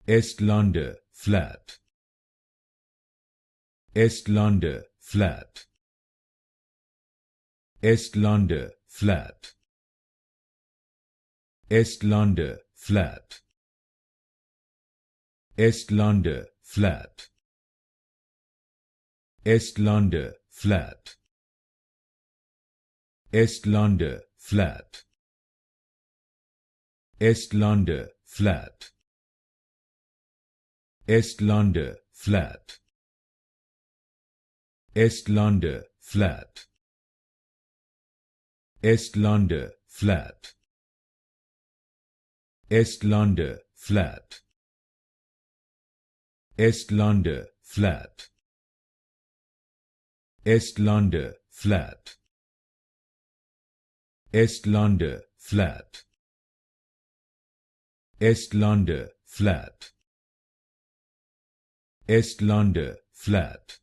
Estlander Flap. Estlander Flap. Estlander Flap. Estlander Flap. Estlander Flap. Estlander Flap. Estlander Flap. Estlander Flap. Estlander Flap. Estlander Flap. Estlander Flap. Estlander Flap. Estlander Flap. Estlander Flap. Estlander Flap. Estlander Flap. Estlander Flap.